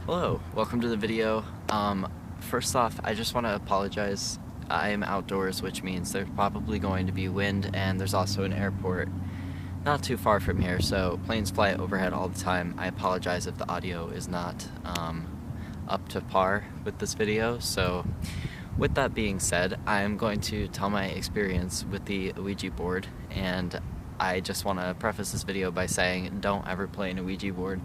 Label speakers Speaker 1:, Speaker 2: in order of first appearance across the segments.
Speaker 1: Hello, welcome to the video. First off, I just want to apologize. I am outdoors, which means there's probably going to be wind, and there's also an airport not too far from here, so planes fly overhead all the time. I apologize if the audio is not up to par with this video. So with that being said, I'm going to tell my experience with the Ouija board, and I just want to preface this video by saying don't ever play an Ouija board.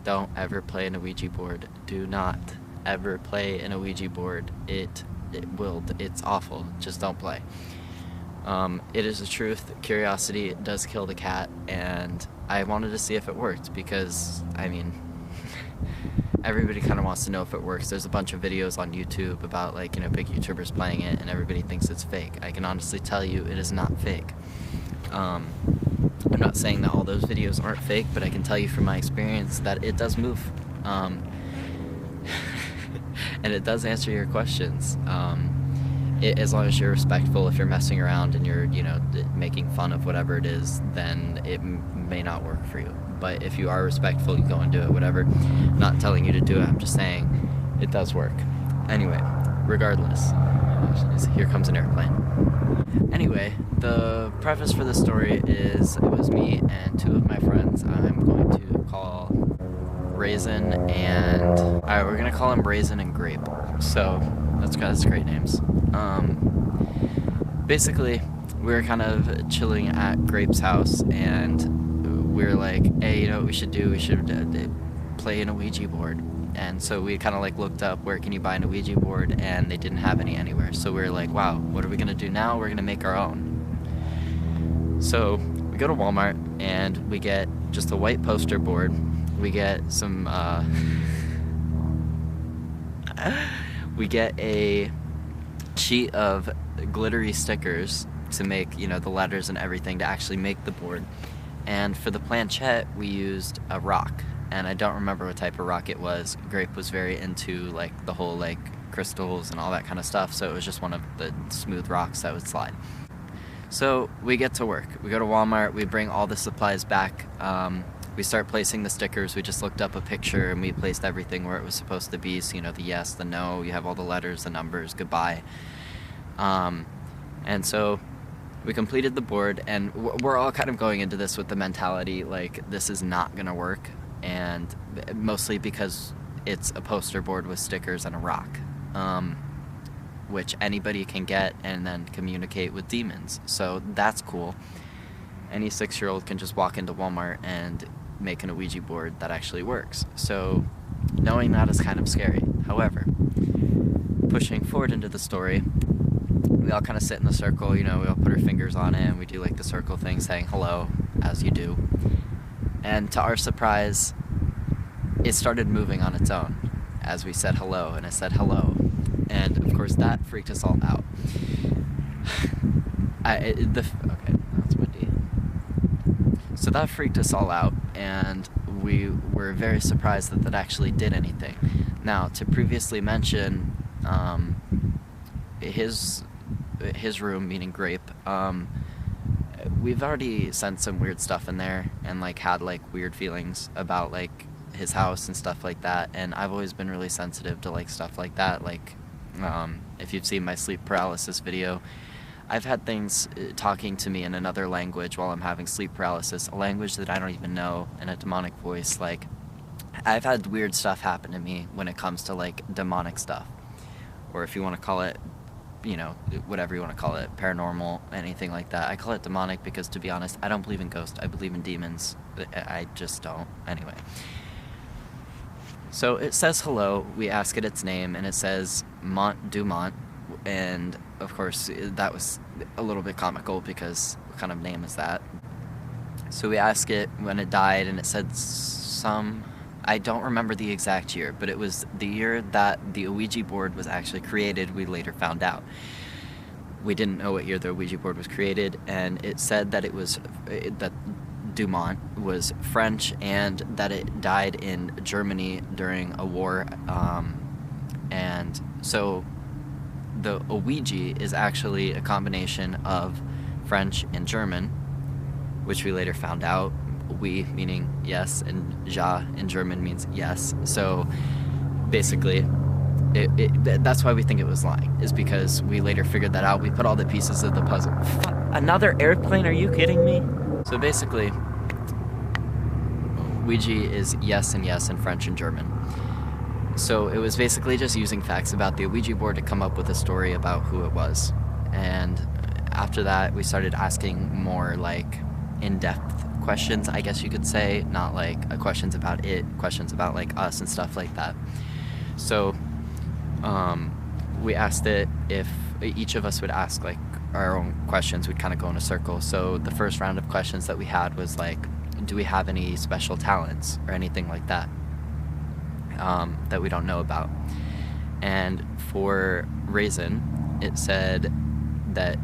Speaker 1: Don't ever play an Ouija board. Do not ever play an Ouija board. It's awful. Just don't play. It is the truth. Curiosity does kill the cat, and I wanted to see if it worked because, I mean, everybody kind of wants to know if it works. There's a bunch of videos on YouTube about, like, you know, big YouTubers playing it, and everybody thinks it's fake. I can honestly tell you it is not fake. I'm not saying that all those videos aren't fake, but I can tell you from my experience that it does move. And it does answer your questions. As long as you're respectful, if you're messing around and you're, you know, making fun of whatever it is, then it may not work for you. But if you are respectful, you go and do it, whatever. I'm not telling you to do it, I'm just saying it does work. Anyway, regardless, here comes an airplane. Anyway, the preface for the story is it was me and two of my friends. I'm going to call Raisin and... Alright, we're going to call him Raisin and Grape. So, that's great names. Basically, we were kind of chilling at Grape's house, and we were like, hey, you know what we should do? We should play an Ouija board. And so we kind of like looked up where can you buy an Ouija board, and they didn't have any anywhere. So we were like, wow, what are we gonna do now? We're gonna make our own. So we go to Walmart and we get just a white poster board. We get some we get a sheet of glittery stickers to make, you know, the letters and everything to actually make the board. And for the planchette, we used a rock. And I don't remember what type of rock it was. Grape was very into, like, the whole, like, crystals and all that kind of stuff, so it was just one of the smooth rocks that would slide. So we get to work. We go to Walmart, we bring all the supplies back, we start placing the stickers. We just looked up a picture and we placed everything where it was supposed to be, so, you know, the yes, the no, you have all the letters, the numbers, goodbye. And so we completed the board, and we're all kind of going into this with the mentality, like, this is not gonna work. And mostly because it's a poster board with stickers and a rock, which anybody can get and then communicate with demons. So that's cool. Any 6-year-old can just walk into Walmart and make an Ouija board that actually works. So knowing that is kind of scary. However, pushing forward into the story, we all kind of sit in the circle, you know, we all put our fingers on it and we do like the circle thing saying hello, as you do. And to our surprise, it started moving on its own as we said hello, and it said hello. And of course that freaked us all out. Okay, that's windy. So that freaked us all out, and we were very surprised that that actually did anything. Now, to previously mention, his room, meaning Grape, we've already sent some weird stuff in there and like had like weird feelings about like his house and stuff like that, and I've always been really sensitive to like stuff like that. Like if you've seen my sleep paralysis video, I've had things talking to me in another language while I'm having sleep paralysis, a language that I don't even know, in a demonic voice. Like, I've had weird stuff happen to me when it comes to like demonic stuff, or if you want to call it, you know, whatever you want to call it, paranormal, anything like that. I call it demonic because, to be honest, I don't believe in ghosts. I believe in demons. I just don't. Anyway. So it says hello, we ask it its name, and it says Mont Dumont, and of course that was a little bit comical because what kind of name is that? So we ask it when it died, and it said I don't remember the exact year, but it was the year that the Ouija board was actually created. We later found out. We didn't know what year the Ouija board was created, and it said that that Dumont was French, and that it died in Germany during a war, and so the Ouija is actually a combination of French and German, which we later found out. we meaning yes, and ja in German means yes. So basically, that's why we think it was lying, is because we later figured that out. We put all the pieces of the puzzle. Another airplane? Are you kidding me? So basically, Ouija is yes and yes in French and German. So it was basically just using facts about the Ouija board to come up with a story about who it was. And after that, we started asking more like in-depth questions, I guess you could say, not like questions about it, questions about like us and stuff like that. So we asked it if each of us would ask like our own questions. We'd kind of go in a circle. So the first round of questions that we had was like, do we have any special talents or anything like that that we don't know about? And for Raisin, it said that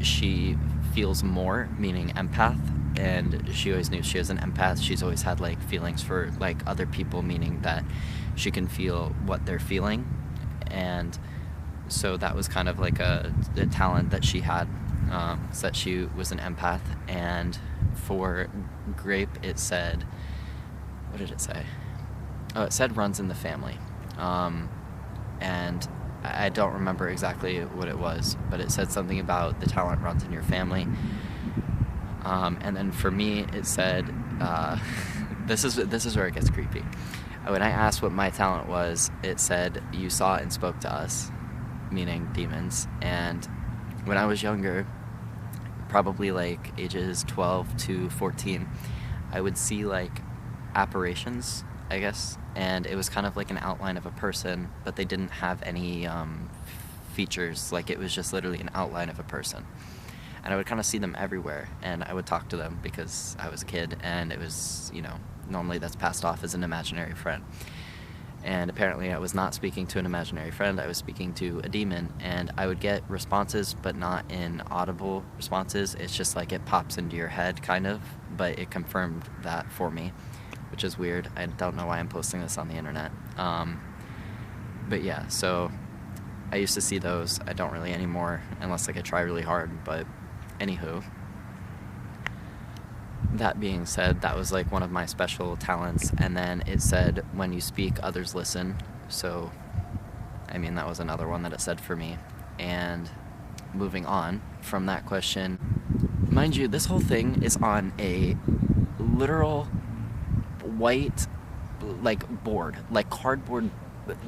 Speaker 1: she feels more, meaning empath, and she always knew she was an empath. She's always had like feelings for like other people, meaning that she can feel what they're feeling. And so that was kind of like a talent that she had, so that she was an empath. And for Grape, it said, what did it say? Oh, it said runs in the family. And I don't remember exactly what it was, but it said something about the talent runs in your family. And then for me, it said, this is where it gets creepy. When I asked what my talent was, it said, you saw and spoke to us, meaning demons. And when I was younger, probably like ages 12 to 14, I would see like apparitions, I guess, and it was kind of like an outline of a person, but they didn't have any features. Like, it was just literally an outline of a person. And I would kind of see them everywhere, and I would talk to them because I was a kid, and it was, you know, normally that's passed off as an imaginary friend. And apparently I was not speaking to an imaginary friend, I was speaking to a demon, and I would get responses, but not in audible responses. It's just like it pops into your head, kind of, but it confirmed that for me, which is weird. I don't know why I'm posting this on the internet. But yeah, so I used to see those. I don't really anymore, unless like I try really hard, but anywho. That being said, that was like one of my special talents. And then it said, when you speak, others listen. So, I mean, that was another one that it said for me. And moving on from that question, mind you, this whole thing is on a literal white, like, board, like cardboard,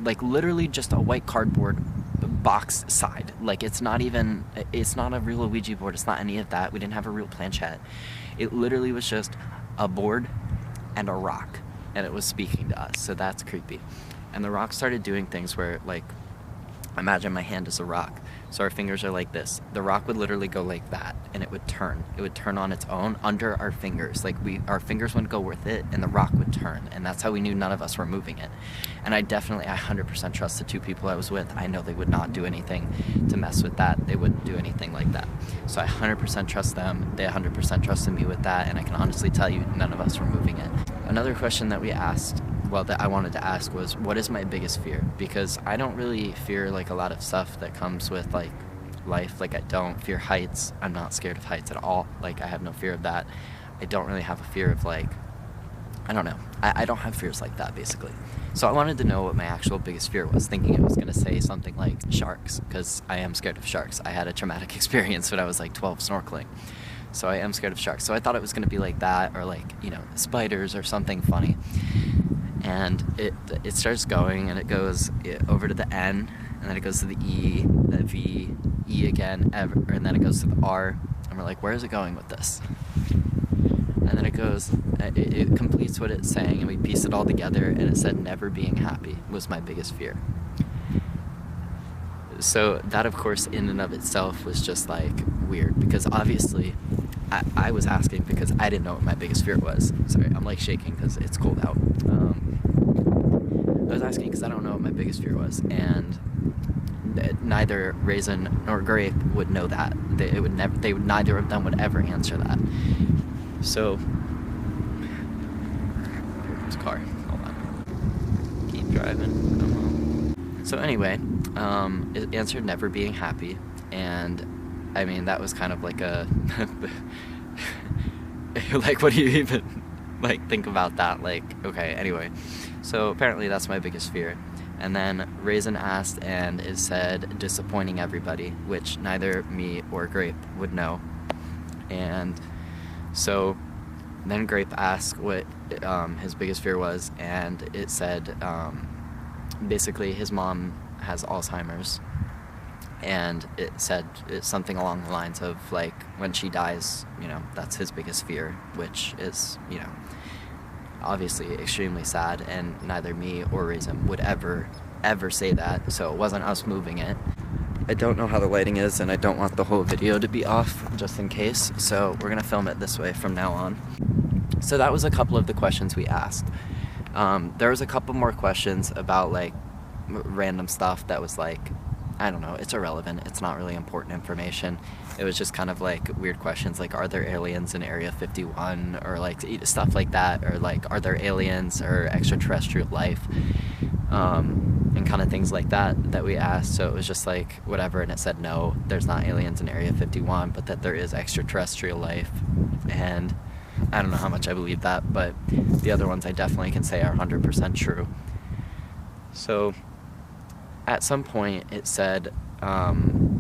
Speaker 1: like literally just a white cardboard box side. Like, it's not a real Ouija board, it's not any of that. We didn't have a real planchette. It literally was just a board and a rock, and it was speaking to us, so that's creepy. And the rock started doing things where, like, imagine my hand is a rock, so our fingers are like this. The rock would literally go like that, and it would turn on its own under our fingers. Like, our fingers wouldn't go with it, and the rock would turn, and that's how we knew none of us were moving it. And I 100% trust the two people I was with. I know they would not do anything to mess with that. They wouldn't do anything like that. So I 100% trust them. They 100% trusted me with that, and I can honestly tell you none of us were moving it. Another question that we asked, well, that I wanted to ask, was, what is my biggest fear? Because I don't really fear like a lot of stuff that comes with like life. Like, I don't fear heights. I'm not scared of heights at all. Like, I have no fear of that. I don't really have a fear of, like, I don't know. I don't have fears like that, basically. So I wanted to know what my actual biggest fear was, thinking it was going to say something like sharks, because I am scared of sharks. I had a traumatic experience when I was like 12 snorkeling. So I am scared of sharks. So I thought it was going to be like that, or like, you know, spiders or something funny. And it starts going, and it goes over to the N, and then it goes to the E, the V, E again, and then it goes to the R, and we're like, where is it going with this? And then it goes, it completes what it's saying, and we pieced it all together, and it said, never being happy was my biggest fear. So that, of course, in and of itself was just like weird, because obviously I was asking because I didn't know what my biggest fear was. Sorry, I'm like shaking because it's cold out. I was asking because I don't know what my biggest fear was, and neither Raisin nor Grape would know that. Neither of them would ever answer that. So, here comes a car. Hold on. Keep driving. Come on. So anyway, it answered never being happy, and I mean, that was kind of like a Like, what do you even, like, think about that? Like, okay, anyway. So apparently that's my biggest fear. And then Raisin asked, and it said disappointing everybody, which neither me or Grape would know. And so then Grape asked what his biggest fear was, and it said basically his mom has Alzheimer's, and it said it's something along the lines of, like, when she dies, you know, that's his biggest fear, which is, you know, obviously extremely sad, and neither me or Raisin would ever say that, so it wasn't us moving it. I don't know how the lighting is, and I don't want the whole video to be off just in case, so we're gonna film it this way from now on. So that was a couple of the questions we asked. There was a couple more questions about, like, random stuff that was, like, I don't know, it's irrelevant, it's not really important information. It was just kind of like weird questions, like, are there aliens in Area 51, or like stuff like that, or like, are there aliens or extraterrestrial life, and kind of things like that we asked. So it was just like whatever, and it said no, there's not aliens in Area 51, but that there is extraterrestrial life. And I don't know how much I believe that, but the other ones I definitely can say are 100% true. So at some point it said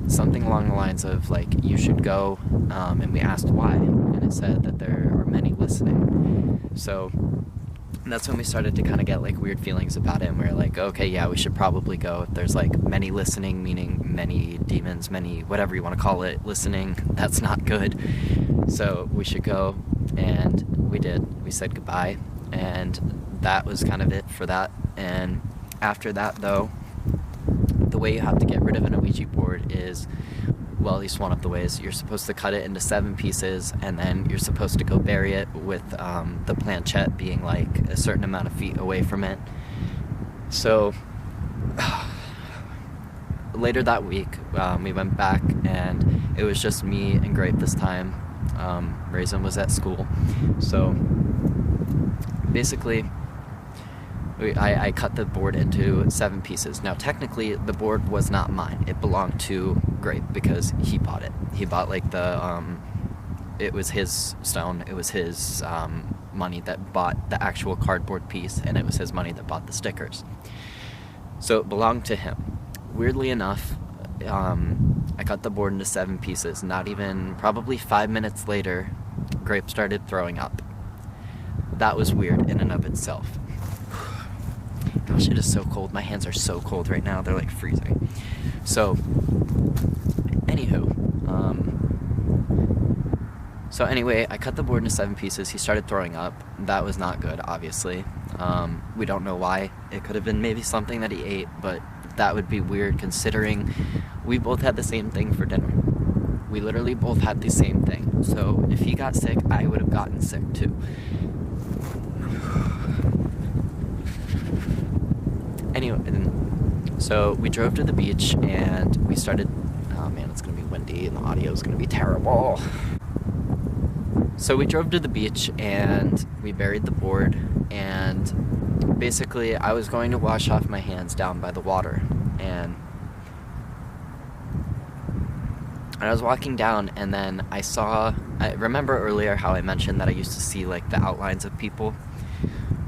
Speaker 1: something along the lines of, like, you should go, and we asked why, and it said that there are many listening. So that's when we started to kind of get, like, weird feelings about it, and we were like, okay, yeah, we should probably go. If there's, like, many listening, meaning many demons, many whatever you want to call it, listening, that's not good. So we should go, and we did. We said goodbye, and that was kind of it for that. And after that, though, the way you have to get rid of an Ouija board is, well, at least one of the ways, you're supposed to cut it into 7 pieces, and then you're supposed to go bury it with the planchette being, like, a certain amount of feet away from it. So later that week, we went back, and it was just me and Grape this time. Raisin was at school. So basically, I cut the board into 7 pieces. Now, technically, the board was not mine. It belonged to Grape because he bought it. He bought, like, it was his stone. It was his money that bought the actual cardboard piece, and it was his money that bought the stickers. So it belonged to him. Weirdly enough, I cut the board into 7 pieces. Not even, probably 5 minutes later, Grape started throwing up. That was weird in and of itself. Gosh, it is so cold. My hands are so cold right now. They're, like, freezing. So, anywho, so anyway, I cut the board into 7 pieces. He started throwing up. That was not good, obviously. We don't know why. It could have been maybe something that he ate, but that would be weird considering we both had the same thing for dinner. We literally both had the same thing. So if he got sick, I would have gotten sick too. Anyway, so we drove to the beach, and we started, oh man, it's gonna be windy and the audio is gonna be terrible. So we drove to the beach, and we buried the board, and basically I was going to wash off my hands down by the water, and I was walking down, and then I remember earlier how I mentioned that I used to see, like, the outlines of people.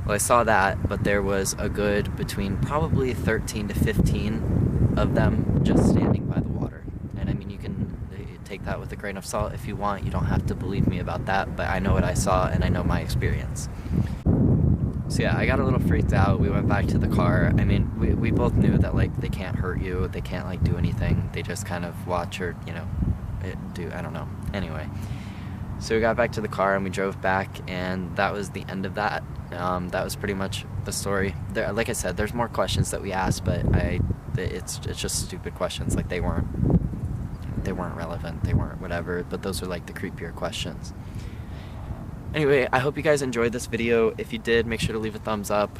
Speaker 1: Well, I saw that, but there was a good between probably 13 to 15 of them just standing by the water. And I mean, you can take that with a grain of salt if you want. You don't have to believe me about that, but I know what I saw, and I know my experience. So yeah, I got a little freaked out. We went back to the car. I mean, we both knew that, like, they can't hurt you. They can't, like, do anything. They just kind of watch or, you know, I don't know. Anyway. So we got back to the car, and we drove back, and that was the end of that. That was pretty much the story. Like I said, there's more questions that we asked, but it's just stupid questions. Like, they weren't relevant, they weren't whatever, but those are, like, the creepier questions. Anyway, I hope you guys enjoyed this video. If you did, make sure to leave a thumbs up.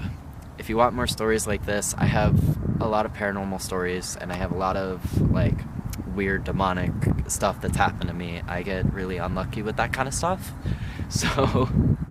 Speaker 1: If you want more stories like this, I have a lot of paranormal stories, and I have a lot of, like, weird demonic stuff that's happened to me. I get really unlucky with that kind of stuff. So